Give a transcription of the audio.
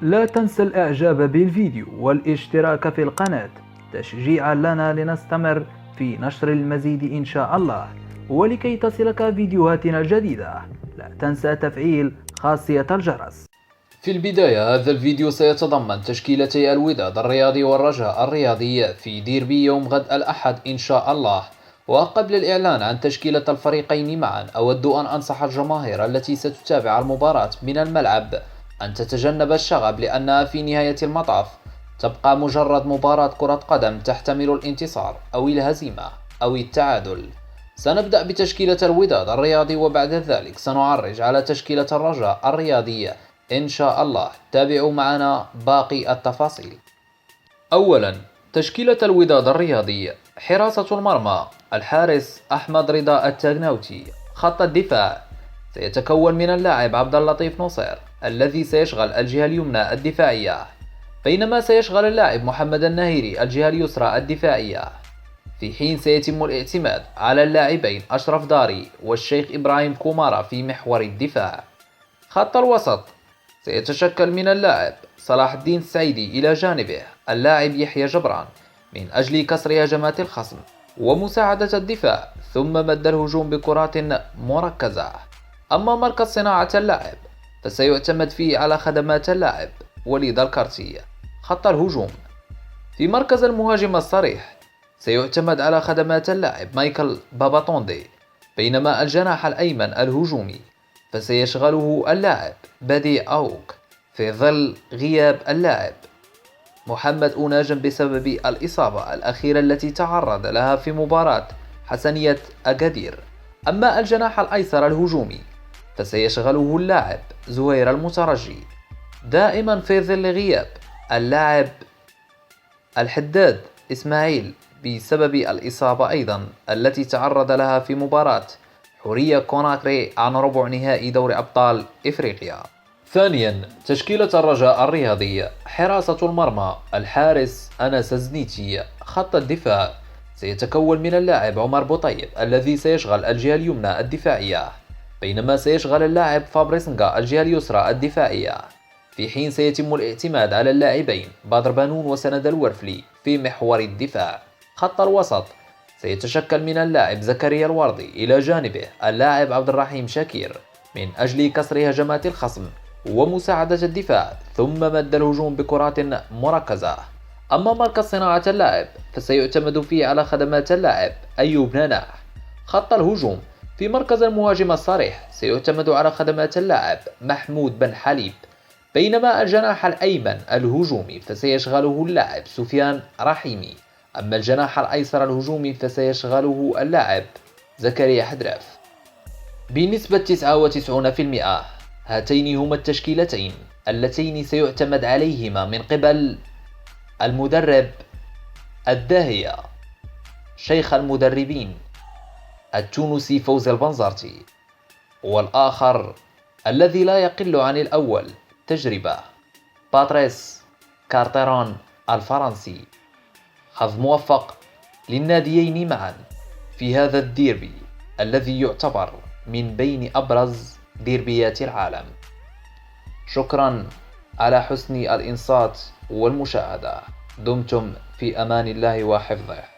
لا تنسى الإعجاب بالفيديو والاشتراك في القناة تشجيعا لنا لنستمر في نشر المزيد إن شاء الله. ولكي تصلك فيديوهاتنا الجديدة لا تنسى تفعيل خاصية الجرس. في البداية هذا الفيديو سيتضمن تشكيلتي الوداد الرياضي والرجاء الرياضي في ديربي يوم غد الأحد إن شاء الله. وقبل الإعلان عن تشكيلة الفريقين معا أود أن أنصح الجماهير التي ستتابع المباراة من الملعب أن تتجنب الشغب، لأنها في نهاية المطاف تبقى مجرد مباراة كرة قدم تحتمل الانتصار أو الهزيمة أو التعادل. سنبدأ بتشكيلة الوداد الرياضي وبعد ذلك سنعرج على تشكيلة الرجاء الرياضي إن شاء الله. تابعوا معنا باقي التفاصيل. أولا، تشكيلة الوداد الرياضي: حراسة المرمى الحارس أحمد رضا التاغناوتي. خط الدفاع سيتكون من اللاعب عبد اللطيف نصير الذي سيشغل الجهة اليمنى الدفاعية، بينما سيشغل اللاعب محمد النهيري الجهة اليسرى الدفاعية، في حين سيتم الاعتماد على اللاعبين أشرف داري والشيخ إبراهيم كومارا في محور الدفاع. خط الوسط سيتشكل من اللاعب صلاح الدين السعيدي إلى جانبه اللاعب يحيى جبران من أجل كسر هجمات الخصم ومساعدة الدفاع، ثم مد الهجوم بكرات مركزة. أما مركز صناعة اللاعب فسيعتمد فيه على خدمات اللاعب وليد الكارتي. خط الهجوم: في مركز المهاجم الصريح سيعتمد على خدمات اللاعب مايكل باباتوندي، بينما الجناح الأيمن الهجومي فسيشغله اللاعب بدي أوك في ظل غياب اللاعب محمد أوناجم بسبب الإصابة الأخيرة التي تعرض لها في مباراة حسنية أكادير. أما الجناح الأيسر الهجومي فسيشغله اللاعب زهير المترجي، دائما في ظل غياب اللاعب الحداد إسماعيل بسبب الإصابة أيضا التي تعرض لها في مباراة حورية كوناكري عن ربع نهائي دوري أبطال إفريقيا. ثانيا، تشكيلة الرجاء الرياضي: حراسة المرمى الحارس أنس زنيتي. خط الدفاع سيتكون من اللاعب عمر بوطيب الذي سيشغل الجهة اليمنى الدفاعية، بينما سيشغل اللاعب فابريسنغا الجهة اليسرى الدفاعية، في حين سيتم الاعتماد على اللاعبين بدر بانون وسند الورفلي في محور الدفاع. خط الوسط سيتشكل من اللاعب زكريا الوردي إلى جانبه اللاعب عبد الرحيم شاكير من أجل كسر هجمات الخصم ومساعدة الدفاع، ثم مد الهجوم بكرات مركزة. أما مركز صناعة اللاعب فسيعتمد فيه على خدمات اللاعب أيوب ناناح. خط الهجوم: في مركز المهاجم الصريح سيعتمد على خدمات اللاعب محمود بن حليب، بينما الجناح الأيمن الهجومي فسيشغله اللاعب سفيان رحيمي. أما الجناح الأيسر الهجومي فسيشغله اللاعب زكريا حدراف. بنسبة 99% هاتين هما التشكيلتين اللتين سيعتمد عليهما من قبل المدرب الداهية شيخ المدربين التونسي فوزي البنزرتي، والآخر الذي لا يقل عن الأول تجربة باتريس كارتيرون الفرنسي. حظ موفق للناديين معا في هذا الديربي الذي يعتبر من بين أبرز ديربيات العالم. شكرا على حسن الإنصات والمشاهدة. دمتم في أمان الله وحفظه.